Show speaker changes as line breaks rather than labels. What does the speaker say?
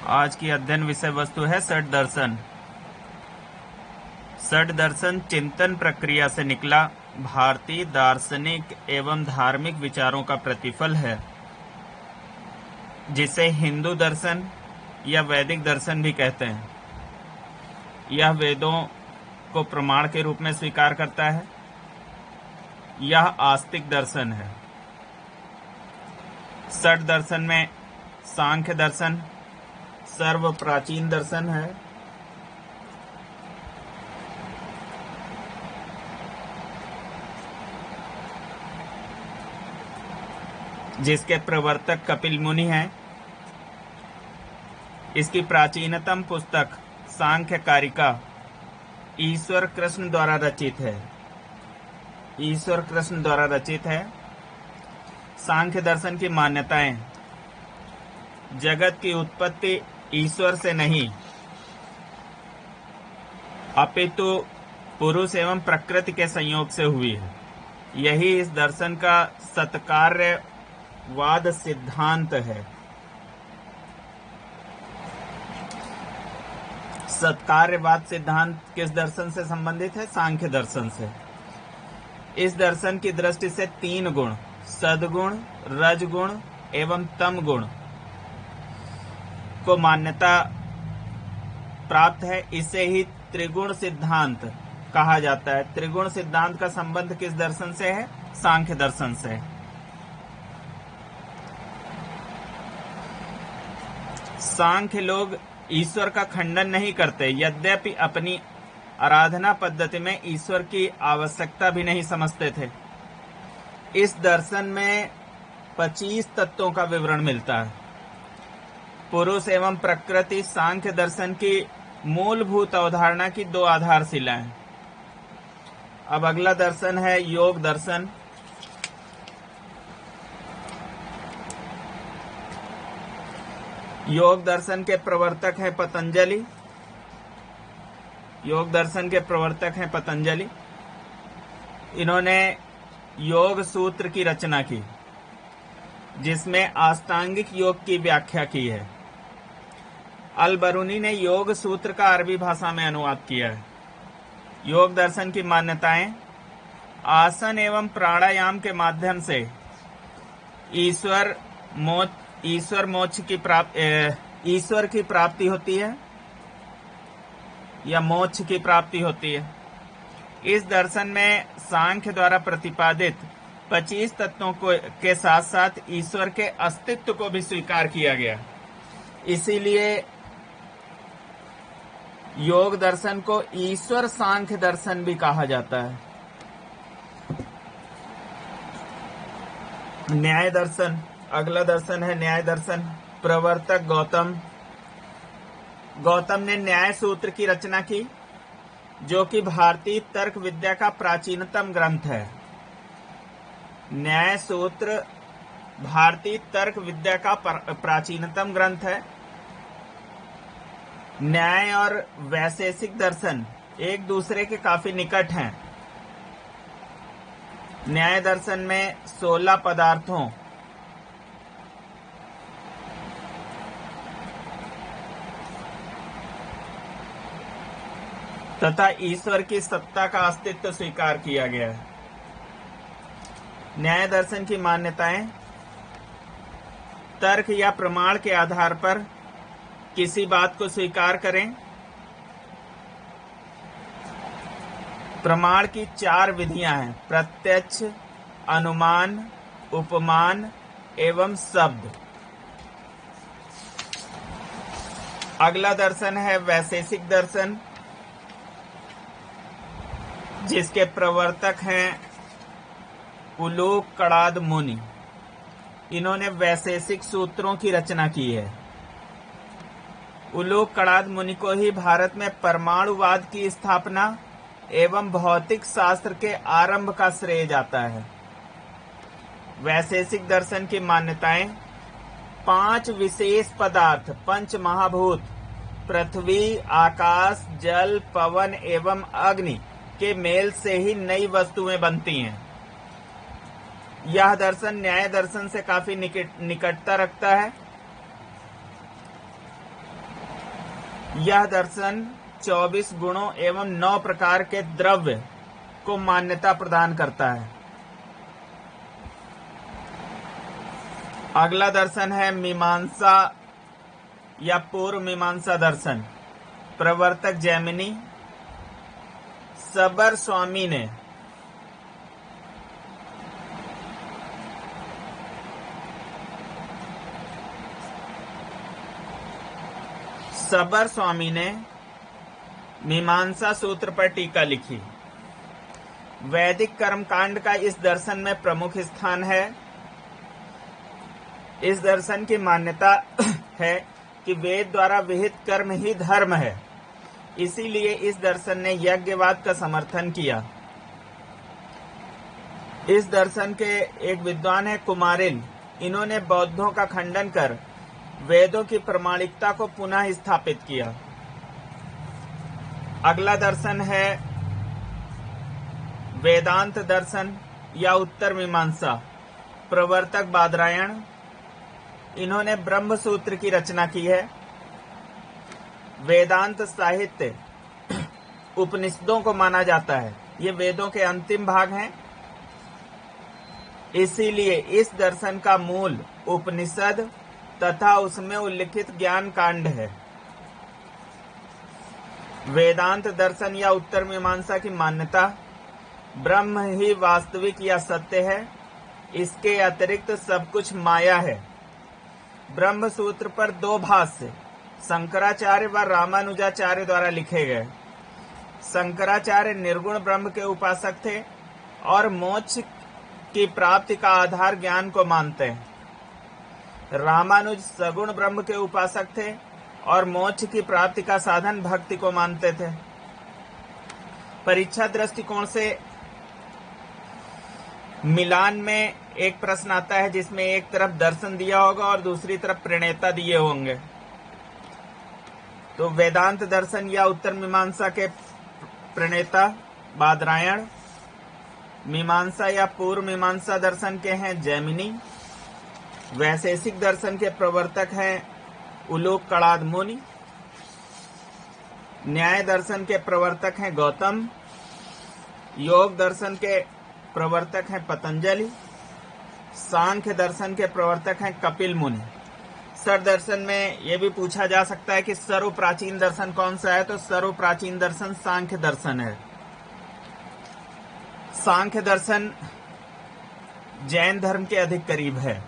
आज की अध्ययन विषय वस्तु है षड दर्शन। षड दर्शन चिंतन प्रक्रिया से निकला भारतीय दार्शनिक एवं धार्मिक विचारों का प्रतिफल है, जिसे हिंदू दर्शन या वैदिक दर्शन भी कहते हैं। यह वेदों को प्रमाण के रूप में स्वीकार करता है। यह आस्तिक दर्शन है। षड दर्शन में सांख्य दर्शन सर्व प्राचीन दर्शन है। जिसके प्रवर्तक कपिल मुनि हैं। इसकी प्राचीनतम पुस्तक सांख्य कारिका ईश्वर कृष्ण द्वारा रचित है। ईश्वर कृष्ण द्वारा रचित है। सांख्य दर्शन की मान्यताएं: जगत की उत्पत्ति ईश्वर से नहीं, अपितु पुरुष एवं प्रकृति के संयोग से हुई है। यही इस दर्शन का सत्कार्यवाद सिद्धांत है। सत्कार्यवाद सिद्धांत किस दर्शन से संबंधित है? सांख्य दर्शन से। इस दर्शन की दृष्टि से तीन गुण, सद्गुण, रजगुण एवं तम गुण को मान्यता प्राप्त है। इसे ही त्रिगुण सिद्धांत कहा जाता है। त्रिगुण सिद्धांत का संबंध किस दर्शन से है? सांख्य दर्शन से। सांख्य लोग ईश्वर का खंडन नहीं करते, यद्यपि अपनी आराधना पद्धति में ईश्वर की आवश्यकता भी नहीं समझते थे। इस दर्शन में 25 तत्वों का विवरण मिलता है। पुरुष एवं प्रकृति सांख्य दर्शन की मूलभूत अवधारणा की दो आधारशिलाएं हैं। अब अगला दर्शन है योग दर्शन। योग दर्शन के प्रवर्तक हैं पतंजलि। योग दर्शन के प्रवर्तक हैं पतंजलि। इन्होंने योग सूत्र की रचना की, जिसमें अष्टांगिक योग की व्याख्या की है। अल बरूनी ने योग सूत्र का अरबी भाषा में अनुवाद किया है। योग दर्शन की मान्यताएं: आसन एवं प्राणायाम के माध्यम से ईश्वर की प्राप्ति होती है या मोक्ष की प्राप्ति होती है। इस दर्शन में सांख्य द्वारा प्रतिपादित 25 तत्वों के साथ साथ ईश्वर के अस्तित्व को भी स्वीकार किया गया। इसीलिए योग दर्शन को ईश्वर सांख्य दर्शन भी कहा जाता है। न्याय दर्शन, अगला दर्शन है न्याय दर्शन। प्रवर्तक गौतम ने न्याय सूत्र की रचना की, जो कि भारतीय तर्क विद्या का प्राचीनतम ग्रंथ है। न्याय सूत्र भारतीय तर्क विद्या का प्राचीनतम ग्रंथ है। न्याय और वैशेषिक दर्शन एक दूसरे के काफी निकट हैं। न्याय दर्शन में 16 पदार्थों तथा ईश्वर की सत्ता का अस्तित्व स्वीकार किया गया है। न्याय दर्शन की मान्यताएं: तर्क या प्रमाण के आधार पर किसी बात को स्वीकार करें। प्रमाण की 4 विधियां हैं: प्रत्यक्ष, अनुमान, उपमान एवं शब्द। अगला दर्शन है वैशेषिक दर्शन, जिसके प्रवर्तक हैं उलूक कड़ाद मुनि। इन्होंने वैशेषिक सूत्रों की रचना की है। उलूक कड़ाद मुनि को ही भारत में परमाणुवाद की स्थापना एवं भौतिक शास्त्र के आरंभ का श्रेय जाता है। वैशेषिक दर्शन की मान्यताएं: 5 विशेष पदार्थ, पंच महाभूत, पृथ्वी, आकाश, जल, पवन एवं अग्नि के मेल से ही नई वस्तुएं बनती हैं। यह दर्शन न्याय दर्शन से काफी निकटता रखता है। यह दर्शन 24 गुणों एवं 9 प्रकार के द्रव्य को मान्यता प्रदान करता है। अगला दर्शन है मीमांसा या पूर्व मीमांसा दर्शन। प्रवर्तक जैमिनी सबर स्वामी ने मीमांसा सूत्र पर टीका लिखी। वैदिक कर्मकांड का इस दर्शन में प्रमुख स्थान है। इस दर्शन की मान्यता है कि वेद द्वारा विहित कर्म ही धर्म है। इसीलिए इस दर्शन ने यज्ञवाद का समर्थन किया। इस दर्शन के एक विद्वान है कुमारिल। इन्होंने बौद्धों का खंडन कर वेदों की प्रामाणिकता को पुनः स्थापित किया। अगला दर्शन है वेदांत दर्शन या उत्तर मीमांसा। प्रवर्तक बादरायण। इन्होंने ब्रह्म सूत्र की रचना की है। वेदांत साहित्य उपनिषदों को माना जाता है। ये वेदों के अंतिम भाग हैं। इसीलिए इस दर्शन का मूल उपनिषद तथा उसमें उल्लिखित ज्ञान कांड है। वेदांत दर्शन या उत्तर मीमांसा की मान्यता ब्रह्म ही वास्तविक या सत्य है, इसके अतिरिक्त सब कुछ माया है। ब्रह्म सूत्र पर 2 भाष्य शंकराचार्य व रामानुजाचार्य द्वारा लिखे गए। शंकराचार्य निर्गुण ब्रह्म के उपासक थे और मोक्ष की प्राप्ति का आधार ज्ञान को मानते हैं। रामानुज सगुण ब्रह्म के उपासक थे और मोक्ष की प्राप्ति का साधन भक्ति को मानते थे। परीक्षा दृष्टिकोण से मिलान में एक प्रश्न आता है जिसमें एक तरफ दर्शन दिया होगा और दूसरी तरफ प्रणेता दिए होंगे। तो वेदांत दर्शन या उत्तर मीमांसा के प्रणेता बादरायण, मीमांसा या पूर्व मीमांसा दर्शन के हैं जैमिनी, वैशेषिक दर्शन के प्रवर्तक हैं उलूक कड़ाद मुनि, न्याय दर्शन के प्रवर्तक हैं गौतम, योग दर्शन के प्रवर्तक हैं पतंजलि, सांख्य दर्शन के प्रवर्तक हैं कपिल मुनि। सर दर्शन में यह भी पूछा जा सकता है कि सर्व प्राचीन दर्शन कौन सा है, तो सर्व प्राचीन दर्शन सांख्य दर्शन है। सांख्य दर्शन जैन धर्म के अधिक करीब है।